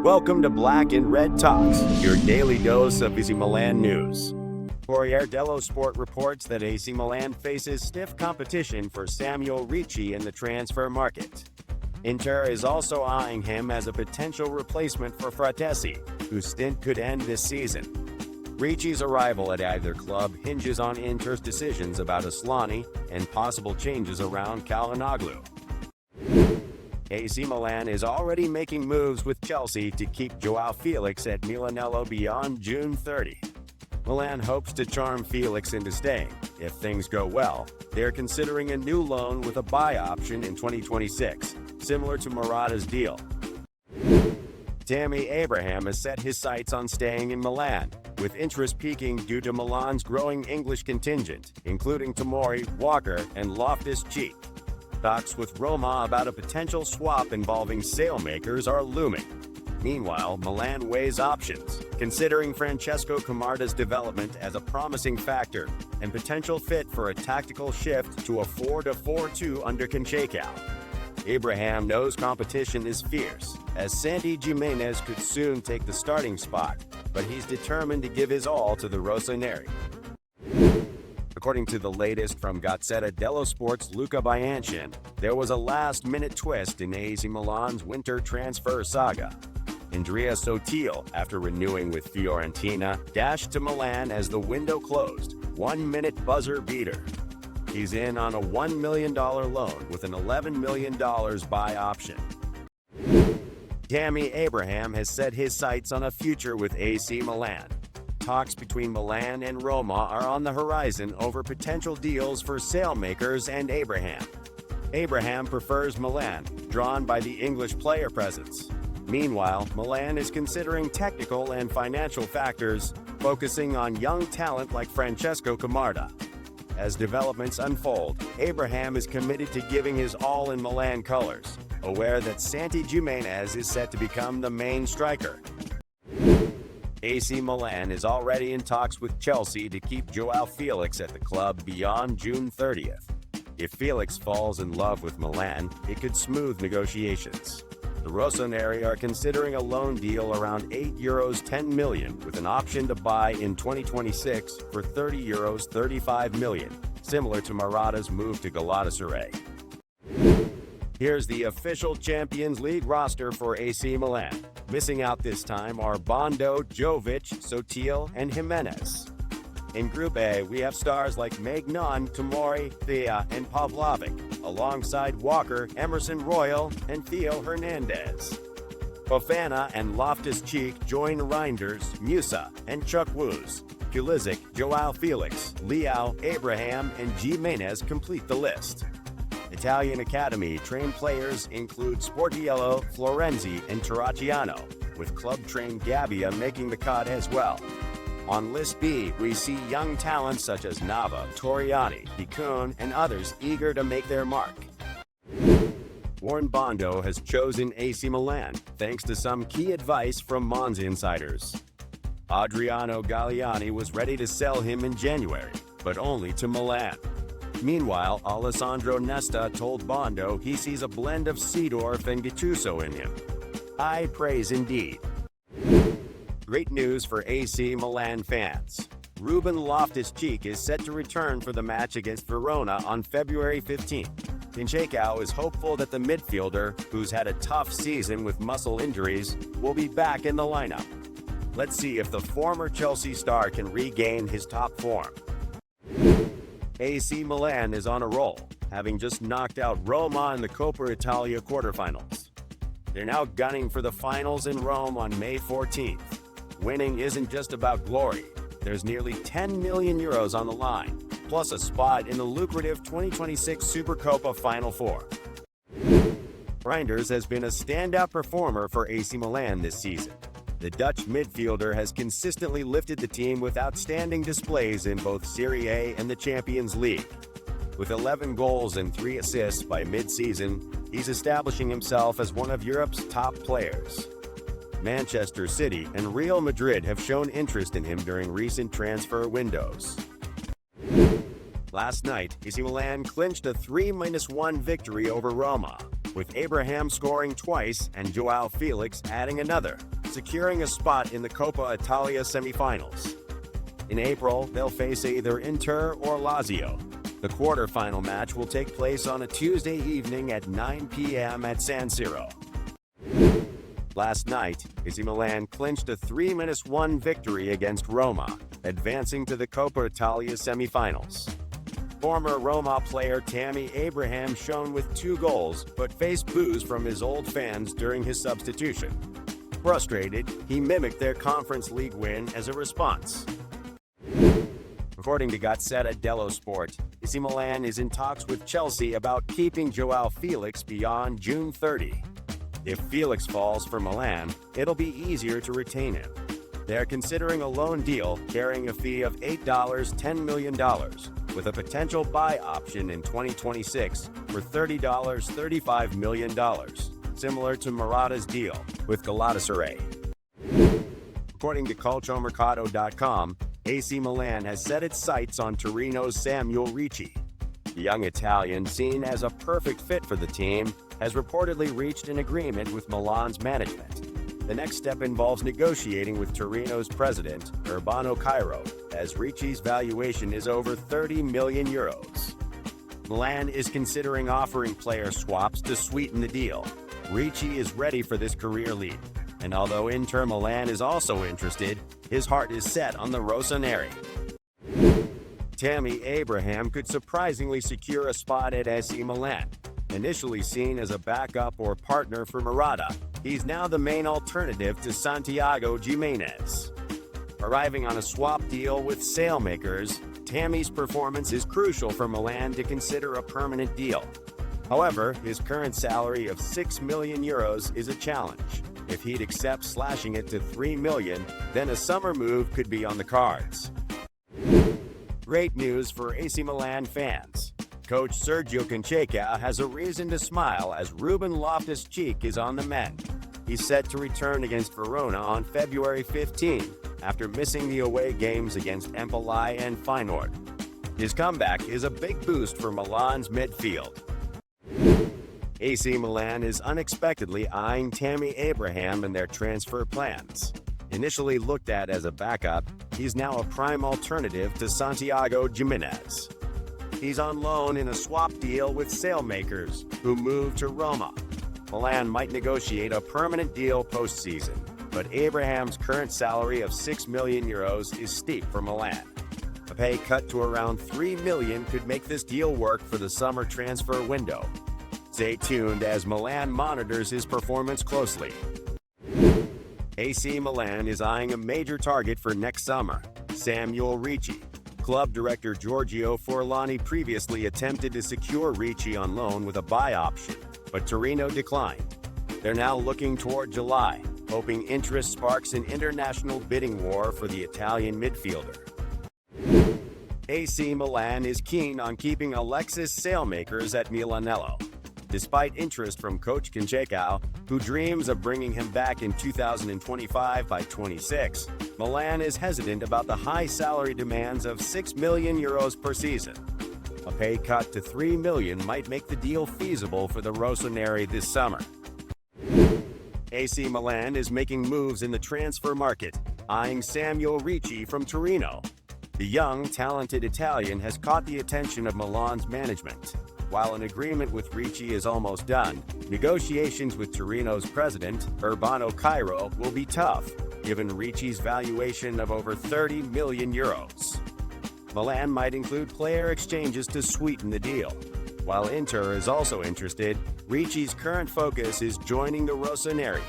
Welcome to Black and Red Talks, your daily dose of AC Milan news. Corriere dello Sport reports that AC Milan faces stiff competition for Samuele Ricci in the transfer market. Inter is also eyeing him as a potential replacement for Fratesi, whose stint could end this season. Ricci's arrival at either club hinges on Inter's decisions about Asllani and possible changes around Calhanoglu. AC Milan is already making moves with Chelsea to keep Joao Felix at Milanello beyond June 30. Milan hopes to charm Felix into staying. If things go well, they're considering a new loan with a buy option in 2026, similar to Morata's deal. Tammy Abraham has set his sights on staying in Milan, with interest peaking due to Milan's growing English contingent, including Tomori, Walker, and Loftus-Cheek. Talks with Roma about a potential swap involving Saelemaekers are looming. Meanwhile, Milan weighs options, considering Francesco Camarda's development as a promising factor and potential fit for a tactical shift to a 4-4-2 under Conceicao. Abraham knows competition is fierce, as Santi Gimenez could soon take the starting spot, but he's determined to give his all to the Rossoneri. According to the latest from Gazzetta dello Sport's Luca Bianchin, there was a last-minute twist in AC Milan's winter transfer saga. Andrea Sottil, after renewing with Fiorentina, dashed to Milan as the window closed, 1-minute buzzer beater. He's in on a $1 million loan with an $11 million buy option. Tammy Abraham has set his sights on a future with AC Milan. Talks between Milan and Roma are on the horizon over potential deals for Saelemaekers and Abraham. Abraham prefers Milan, drawn by the English player presence. Meanwhile, Milan is considering technical and financial factors, focusing on young talent like Francesco Camarda. As developments unfold, Abraham is committed to giving his all in Milan colors, aware that Santi Gimenez is set to become the main striker. AC Milan is already in talks with Chelsea to keep Joao Felix at the club beyond June 30th. If Felix falls in love with Milan, it could smooth negotiations. The Rossoneri are considering a loan deal around €8 10 million, with an option to buy in 2026 for €30 35 million, similar to Morata's move to Galatasaray. Here's the official Champions League roster for AC Milan. Missing out this time are Bondo, Jovic, Sottil, and Jimenez. In Group A, we have stars like Maignan, Tomori, Theo, and Pavlovic, alongside Walker, Emerson Royal, and Theo Hernandez. Fofana and Loftus-Cheek join Reijnders, Musa, and Chukwueze. Pulisic, Joao Felix, Leao, Abraham, and Gimenez complete the list. Italian Academy trained players include Sportiello, Florenzi, and Terracciano, with club-trained Gabbia making the cut as well. On List B, we see young talents such as Nava, Torriani, Dicun, and others eager to make their mark. Warren Bondo has chosen AC Milan, thanks to some key advice from Mons insiders. Adriano Galliani was ready to sell him in January, but only to Milan. Meanwhile, Alessandro Nesta told Bondo he sees a blend of Seedorf and Gattuso in him. High praise indeed. Great news for AC Milan fans. Ruben Loftus-Cheek is set to return for the match against Verona on February 15th. Conceicao is hopeful that the midfielder, who's had a tough season with muscle injuries, will be back in the lineup. Let's see if the former Chelsea star can regain his top form. AC Milan is on a roll, having just knocked out Roma in the Coppa Italia quarterfinals. They're now gunning for the finals in Rome on May 14th. Winning isn't just about glory. There's nearly €10 million on the line, plus a spot in the lucrative 2026 Supercoppa Final Four. Reijnders has been a standout performer for AC Milan this season. The Dutch midfielder has consistently lifted the team with outstanding displays in both Serie A and the Champions League. With 11 goals and 3 assists by mid-season, he's establishing himself as one of Europe's top players. Manchester City and Real Madrid have shown interest in him during recent transfer windows. Last night, AC Milan clinched a 3-1 victory over Roma. with Abraham scoring twice and Joao Felix adding another, securing a spot in the Coppa Italia semi-finals. In April, they'll face either Inter or Lazio. The quarter-final match will take place on a Tuesday evening at 9 p.m. at San Siro. Last night, AC Milan clinched a 3-1 victory against Roma, advancing to the Coppa Italia semi-finals. Former Roma player Tammy Abraham shone with 2 goals, but faced boos from his old fans during his substitution. Frustrated, he mimicked their Conference League win as a response. According to Gazzetta dello Sport, AC Milan is in talks with Chelsea about keeping Joao Felix beyond June 30. If Felix falls for Milan, it'll be easier to retain him. They're considering a loan deal carrying a fee of $10 million, with a potential buy option in 2026 for $35 million, similar to Morata's deal with Galatasaray. According to CalcioMercato.com, AC Milan has set its sights on Torino's Samuele Ricci. The young Italian, seen as a perfect fit for the team, has reportedly reached an agreement with Milan's management. The next step involves negotiating with Torino's president, Urbano Cairo, as Ricci's valuation is over €30 million. Milan is considering offering player swaps to sweeten the deal. Ricci is ready for this career leap, and although Inter Milan is also interested, his heart is set on the Rossoneri. Tammy Abraham could surprisingly secure a spot at AC Milan. Initially seen as a backup or partner for Morata, he's now the main alternative to Santiago Gimenez. Arriving on a swap deal with Saelemaekers, Tammy's performance is crucial for Milan to consider a permanent deal. However, his current salary of €6 million is a challenge. If he'd accept slashing it to $3 million, then a summer move could be on the cards. Great news for AC Milan fans. Coach Sergio Canseco has a reason to smile as Ruben Loftus-Cheek is on the mend. He's set to return against Verona on February 15 after missing the away games against Empoli and Feyenoord. His comeback is a big boost for Milan's midfield. AC Milan is unexpectedly eyeing Tammy Abraham in their transfer plans. Initially looked at as a backup, he's now a prime alternative to Santiago Gimenez. He's on loan in a swap deal with Saelemaekers, who moved to Roma. Milan might negotiate a permanent deal postseason, but Abraham's current salary of €6 million is steep for Milan. A pay cut to around $3 million could make this deal work for the summer transfer window. Stay tuned as Milan monitors his performance closely. AC Milan is eyeing a major target for next summer, Samuele Ricci. Club director Giorgio Furlani previously attempted to secure Ricci on loan with a buy option, but Torino declined. They're now looking toward July, hoping interest sparks an international bidding war for the Italian midfielder. AC Milan is keen on keeping Alexis Saelemaekers at Milanello. Despite interest from coach Canseco, who dreams of bringing him back in 2025 by 26, Milan is hesitant about the high salary demands of €6 million per season. A pay cut to $3 million might make the deal feasible for the Rossoneri this summer. AC Milan is making moves in the transfer market, eyeing Samuele Ricci from Torino. The young, talented Italian has caught the attention of Milan's management. While an agreement with Ricci is almost done, negotiations with Torino's president, Urbano Cairo, will be tough, given Ricci's valuation of over €30 million. Milan might include player exchanges to sweeten the deal. While Inter is also interested, Ricci's current focus is joining the Rossoneri.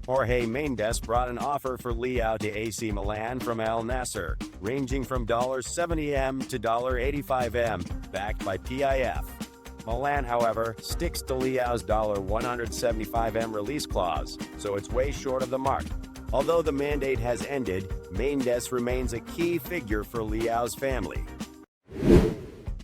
Jorge Mendes brought an offer for Leao to AC Milan from Al Nassr, ranging from $70M to $85M, backed by PIF. Milan, however, sticks to Leao's $175M release clause, so it's way short of the mark. Although the mandate has ended, Mendes remains a key figure for Leao's family.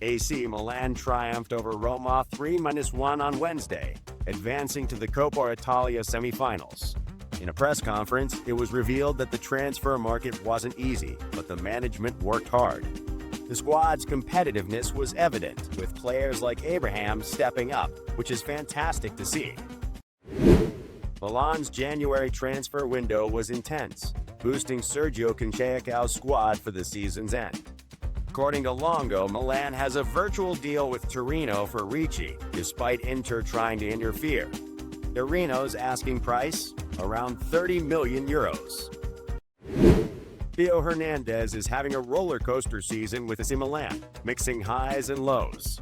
AC Milan triumphed over Roma 3-1 on Wednesday, advancing to the Coppa Italia semi-finals. In a press conference, it was revealed that the transfer market wasn't easy, but the management worked hard. The squad's competitiveness was evident, with players like Abraham stepping up, which is fantastic to see. Milan's January transfer window was intense, boosting Sergio Conceição's squad for the season's end. According to Longo, Milan has a virtual deal with Torino for Ricci, despite Inter trying to interfere. Torino's asking price? Around €30 million. Theo Hernandez is having a roller coaster season with AC Milan, mixing highs and lows.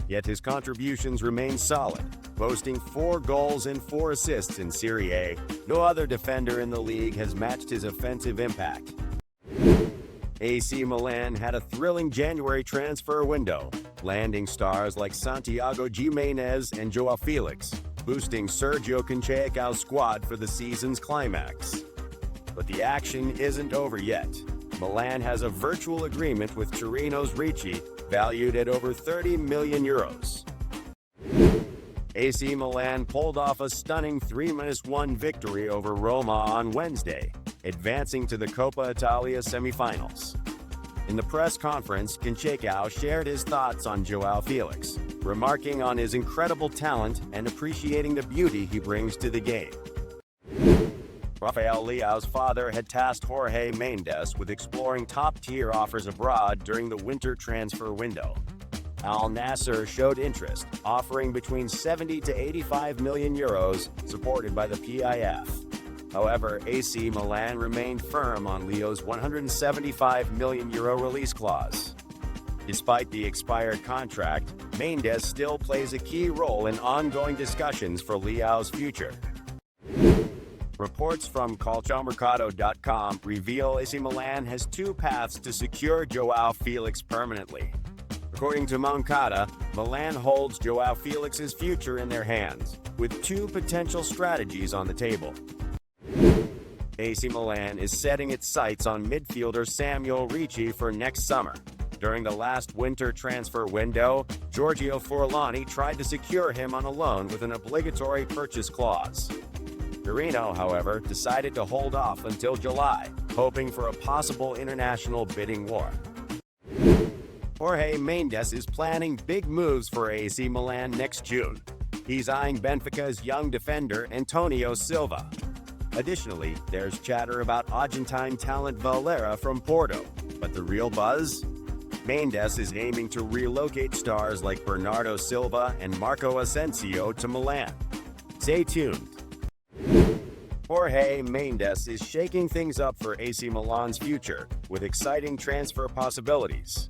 Yet his contributions remain solid, boasting 4 goals and 4 assists in Serie A. No other defender in the league has matched his offensive impact. AC Milan had a thrilling January transfer window, landing stars like Santiago Giménez and Joao Felix, boosting Sergio Conceição's squad for the season's climax. But the action isn't over yet. Milan has a virtual agreement with Torino's Ricci, valued at over €30 million. AC Milan pulled off a stunning 3-1 victory over Roma on Wednesday, advancing to the Coppa Italia semifinals. In the press conference, Conceição shared his thoughts on Joao Felix, remarking on his incredible talent and appreciating the beauty he brings to the game. Rafael Leao's father had tasked Jorge Mendes with exploring top-tier offers abroad during the winter transfer window. Al Nassr showed interest, offering between €70 to €85 million, supported by the PIF. However, AC Milan remained firm on Leao's €175 million release clause. Despite the expired contract, Mendes still plays a key role in ongoing discussions for Leao's future. Reports from Calciomercato.com reveal AC Milan has 2 paths to secure Joao Felix permanently. According to Moncada, Milan holds Joao Felix's future in their hands, with 2 potential strategies on the table. AC Milan is setting its sights on midfielder Samuele Ricci for next summer. During the last winter transfer window, Giorgio Furlani tried to secure him on a loan with an obligatory purchase clause. Torino, however, decided to hold off until July, hoping for a possible international bidding war. Jorge Mendes is planning big moves for AC Milan next June. He's eyeing Benfica's young defender Antonio Silva. Additionally, there's chatter about Argentine talent Valera from Porto. But the real buzz? Mendes is aiming to relocate stars like Bernardo Silva and Marco Asensio to Milan. Stay tuned. Jorge Mendes is shaking things up for AC Milan's future, with exciting transfer possibilities.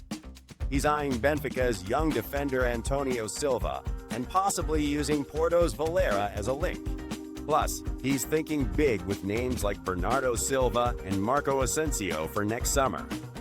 He's eyeing Benfica's young defender Antonio Silva, and possibly using Porto's Valera as a link. Plus, he's thinking big with names like Bernardo Silva and Marco Asensio for next summer.